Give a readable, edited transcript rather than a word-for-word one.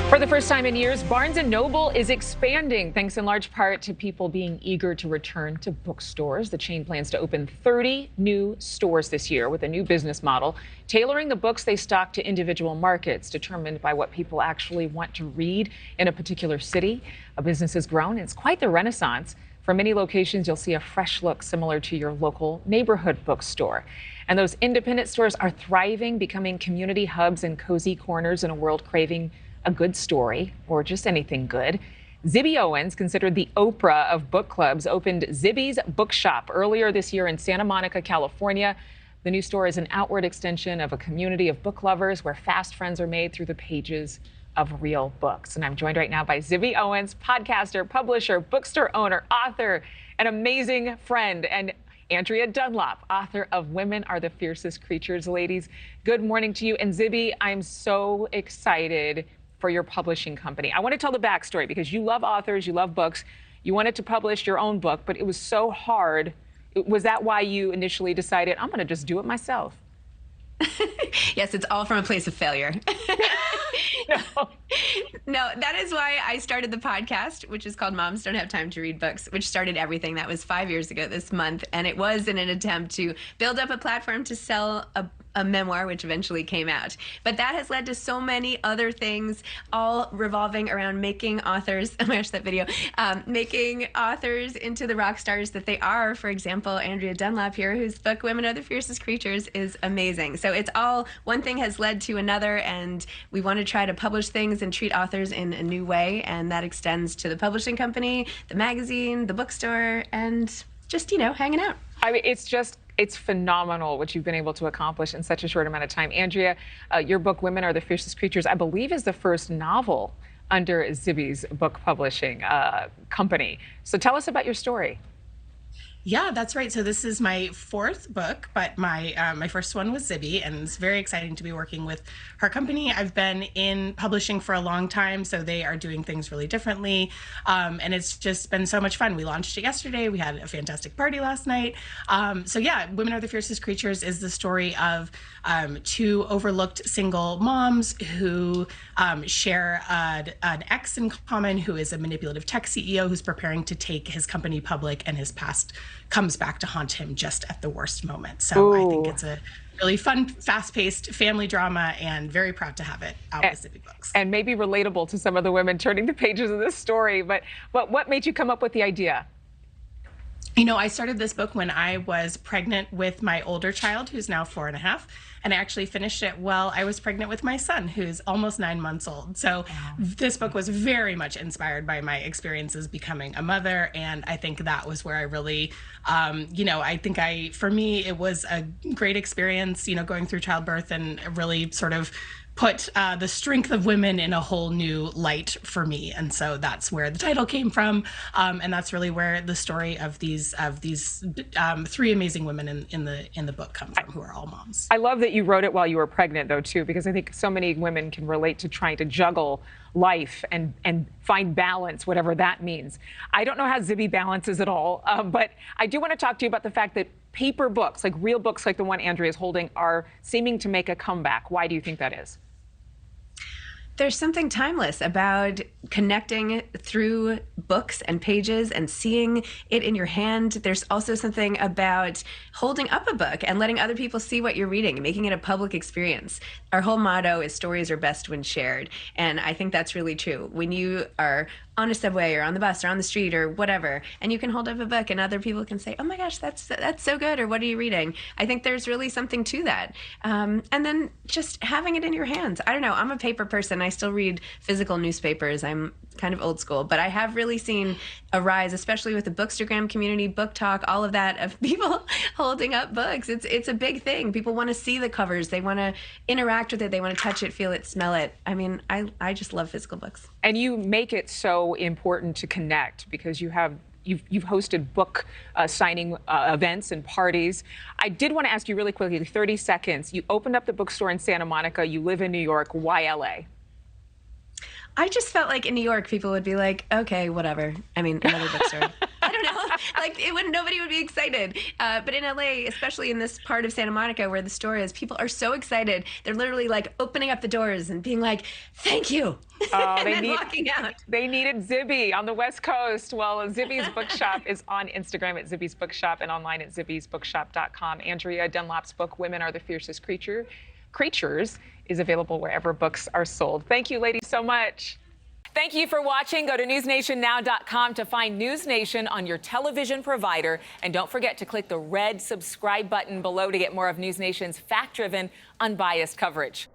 For the first time in years, Barnes & Noble is expanding, thanks in large part to people being eager to return to bookstores. The chain plans to open 30 new stores this year with a new business model, tailoring the books they stock to individual markets, determined by what people actually want to read in a particular city. A business has grown. It's quite the renaissance. For many locations, you'll see a fresh look similar to your local neighborhood bookstore. And those independent stores are thriving, becoming community hubs and cozy corners in a world craving a good story, or just anything good. Zibby Owens, considered the Oprah of book clubs, opened Zibby's Bookshop earlier this year in Santa Monica, California. The new store is an outward extension of a community of book lovers where fast friends are made through the pages of real books. And I'm joined right now by Zibby Owens, podcaster, publisher, bookstore owner, author, an amazing friend, and Adrienne Dunlop, author of Women Are the Fiercest Creatures. Ladies, good morning to you. And Zibby, I'm so excited for your publishing company. I want to tell the backstory because you love authors, you love books. You wanted to publish your own book, but it was so hard. Was that why you initially decided, I'm going to just do it myself? Yes, it's all from a place of failure. No, that is why I started the podcast, which is called Moms Don't Have Time to Read Books, which started everything. That was 5 years ago this month. And it was in an attempt to build up a platform to sell a memoir, which eventually came out. But that has led to so many other things, all revolving around making authors, oh my gosh, that video, making authors into the rock stars that they are. For example, Adrienne Dunlop here, whose book, Women Are the Fiercest Creatures, is amazing. So it's all, one thing has led to another, and we want to try to publish things and treat authors in a new way. And that extends to the publishing company, the magazine, the bookstore, and just, hanging out. I mean, it's phenomenal what you've been able to accomplish in such a short amount of time. Andrea, your book, Women Are the Fiercest Creatures, I believe is the first novel under Zibby's book publishing company. So tell us about your story. Yeah, that's right. So this is my fourth book, but my first one was Zibby, and it's very exciting to be working with her company. I've been in publishing for a long time, so they are doing things really differently, and it's just been so much fun. We launched it yesterday. We had a fantastic party last night. So yeah, Women Are the Fiercest Creatures is the story of two overlooked single moms who share an ex in common who is a manipulative tech CEO who's preparing to take his company public, and his past comes back to haunt him just at the worst moment. So I think it's a really fun, fast-paced family drama, and very proud to have it out with Zibby Books. And maybe relatable to some of the women turning the pages of this story. But what made you come up with the idea? I started this book when I was pregnant with my older child, who's now 4.5, and I actually finished it while I was pregnant with my son, who's almost 9 months old. So This book was very much inspired by my experiences becoming a mother, and I think that was where I really, for me, it was a great experience, going through childbirth, and really sort of put the strength of women in a whole new light for me. And so that's where the title came from. And that's really where the story of these three amazing women in the book come from, who are all moms. I love that you wrote it while you were pregnant, though, too, because I think so many women can relate to trying to juggle life and find balance, whatever that means. I don't know how Zibby balances it all, but I do want to talk to you about the fact that paper books, like real books like the one Andrea is holding, are seeming to make a comeback. Why do you think that is? There's something timeless about connecting through books and pages and seeing it in your hand. There's also something about holding up a book and letting other people see what you're reading and making it a public experience. Our whole motto is stories are best when shared. And I think that's really true. When you are on a subway or on the bus or on the street or whatever, and you can hold up a book and other people can say, oh my gosh, that's so good, or what are you reading? I think there's really something to that. And then just having it in your hands. I don't know, I'm a paper person. I still read physical newspapers. I'm kind of old school, but I have really seen a rise, especially with the Bookstagram community, Book Talk, all of that, of people holding up books. It's a big thing. People want to see the covers. They want to interact with it. They want to touch it, feel it, smell it. I mean, I just love physical books. And you make it so important to connect because you've hosted book signing events and parties. I did want to ask you really quickly, 30 seconds. You opened up the bookstore in Santa Monica. You live in New York. Why LA? I just felt like in New York, people would be like, okay, whatever. I mean, another bookstore. I don't know. Like nobody would be excited. But in LA, especially in this part of Santa Monica where the store is, people are so excited. They're literally like opening up the doors and being like, "Thank you," and then walking out. They needed Zibby on the West Coast. Well, Zibby's Bookshop is on Instagram at Zibby's Bookshop and online at zibbysbookshop.com. Andrea Dunlap's book, Women Are the Fiercest Creatures, is available wherever books are sold. Thank you, ladies, so much. Thank you for watching. Go to newsnationnow.com to find News Nation on your television provider. And don't forget to click the red subscribe button below to get more of News Nation's fact-driven, unbiased coverage.